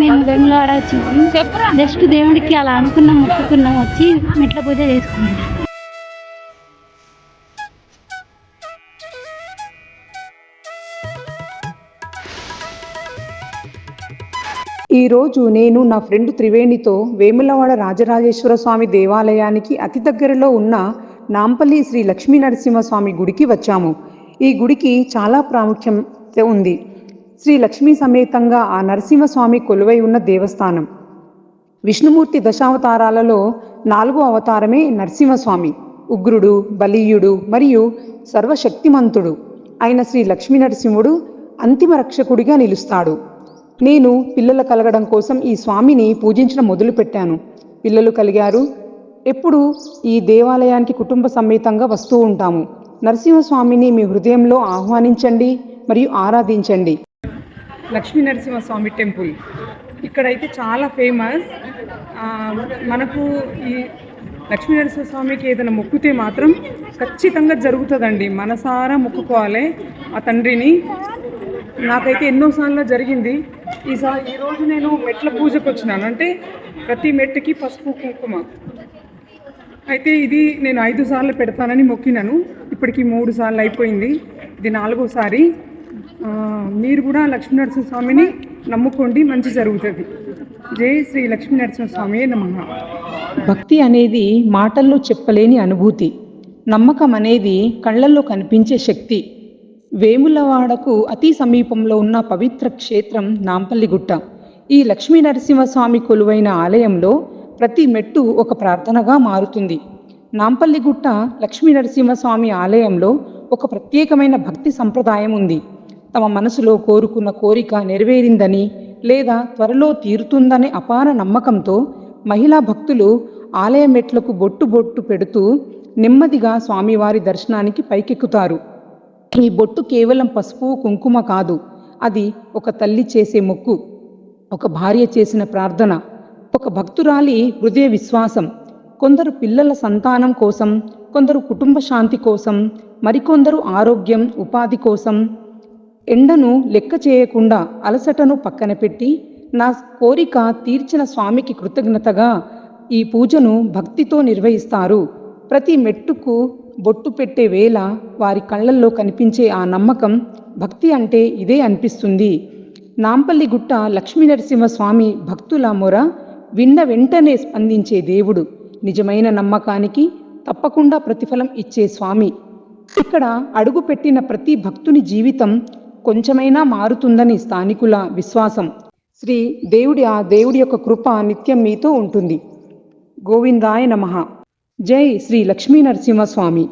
మేము వేములవాడ వచ్చినాము. జస్ట్ దేవుడికి అలా అనుకున్నాం, మొక్కుకున్నాం, వచ్చి మెట్ల పూజ చేసుకున్నాం. ఈరోజు నేను నా ఫ్రెండ్ త్రివేణితో వేములవాడ రాజరాజేశ్వర స్వామి దేవాలయానికి అతి దగ్గరలో ఉన్న నాంపల్లి శ్రీ లక్ష్మీ నరసింహస్వామి గుడికి వచ్చాము. ఈ గుడికి చాలా ప్రాముఖ్యత ఉంది. శ్రీ లక్ష్మీ సమేతంగా ఆ నరసింహస్వామి కొలువై ఉన్న దేవస్థానం. విష్ణుమూర్తి దశావతారాలలో 4వ అవతారమే నరసింహస్వామి. ఉగ్రుడు, బలీయుడు మరియు సర్వశక్తిమంతుడు అయిన శ్రీ లక్ష్మీ నరసింహుడు అంతిమ రక్షకుడిగా నిలుస్తాడు. నేను పిల్లలు కలగడం కోసం ఈ స్వామిని పూజించడం మొదలుపెట్టాను. పిల్లలు కలిగారు. ఎప్పుడు ఈ దేవాలయానికి కుటుంబ సమేతంగా వస్తూ ఉంటాము. నరసింహస్వామిని మీ హృదయంలో ఆహ్వానించండి మరియు ఆరాధించండి. లక్ష్మీ నరసింహస్వామి టెంపుల్ ఇక్కడైతే చాలా ఫేమస్. మనకు ఈ లక్ష్మీ నరసింహస్వామికి ఏదైనా మొక్కుతే మాత్రం ఖచ్చితంగా జరుగుతుందండి. మనసారా మొక్కుకోవాలి ఆ తండ్రిని. నాకైతే ఎన్నోసార్లు జరిగింది. ఈరోజు నేను మెట్ల పూజకు వచ్చినాను. అంటే ప్రతి మెట్టుకి పసుపు కుంకుమ అయితే ఇది నేను 5 సార్లు పెడతానని మొక్కినాను. ఇప్పటికి 3 సార్లు అయిపోయింది. ఇది 4వసారి. మీరు కూడా లక్ష్మీ నరసింహస్వామిని నమ్ముకోండి, మంచి జరుగుతుంది. జై శ్రీ లక్ష్మీ నరసింహస్వామి నమః. భక్తి అనేది మాటల్లో చెప్పలేని అనుభూతి. నమ్మకం అనేది కళ్ళల్లో కనిపించే శక్తి. వేములవాడకు అతి సమీపంలో ఉన్న పవిత్ర క్షేత్రం నాంపల్లిగుట్ట. ఈ లక్ష్మీ నరసింహస్వామి కొలువైన ఆలయంలో ప్రతి మెట్టు ఒక ప్రార్థనగా మారుతుంది. నాంపల్లిగుట్ట లక్ష్మీ నరసింహస్వామి ఆలయంలో ఒక ప్రత్యేకమైన భక్తి సంప్రదాయం ఉంది. తమ మనసులో కోరుకున్న కోరిక నెరవేరిందని లేదా త్వరలో తీరుతుందనే అపార నమ్మకంతో మహిళా భక్తులు ఆలయ మెట్లకు బొట్టు పెడుతూ నెమ్మదిగా స్వామివారి దర్శనానికి పైకెక్కుతారు. ఈ బొట్టు కేవలం పసుపు కుంకుమ కాదు. అది ఒక తల్లి చేసే మొక్కు, ఒక భార్య చేసిన ప్రార్థన, ఒక భక్తురాలి హృదయ విశ్వాసం. కొందరు పిల్లల సంతానం కోసం, కొందరు కుటుంబ శాంతి కోసం, మరికొందరు ఆరోగ్యం, ఉపాధి కోసం. ఎండను లెక్క చేయకుండా, అలసటను పక్కన పెట్టి నా కోరిక తీర్చిన స్వామికి కృతజ్ఞతగా ఈ పూజను భక్తితో నిర్వహిస్తారు. ప్రతి మెట్టుకు బొట్టు పెట్టే వేళ వారి కళ్ళల్లో కనిపించే ఆ నమ్మకం, భక్తి అంటే ఇదే అనిపిస్తుంది. నాంపల్లిగుట్ట లక్ష్మీ నరసింహస్వామి భక్తుల మొర విన్న వెంటనే స్పందించే దేవుడు. నిజమైన నమ్మకానికి తప్పకుండా ప్రతిఫలం ఇచ్చే స్వామి. ఇక్కడ అడుగుపెట్టిన ప్రతి భక్తుని జీవితం కొంచెమైనా మారుతుందని స్థానికుల విశ్వాసం. ఆ దేవుడి యొక్క కృప నిత్యం మీతో ఉంటుంది. గోవిందాయ నమః. జై శ్రీ లక్ష్మీ నరసింహస్వామి.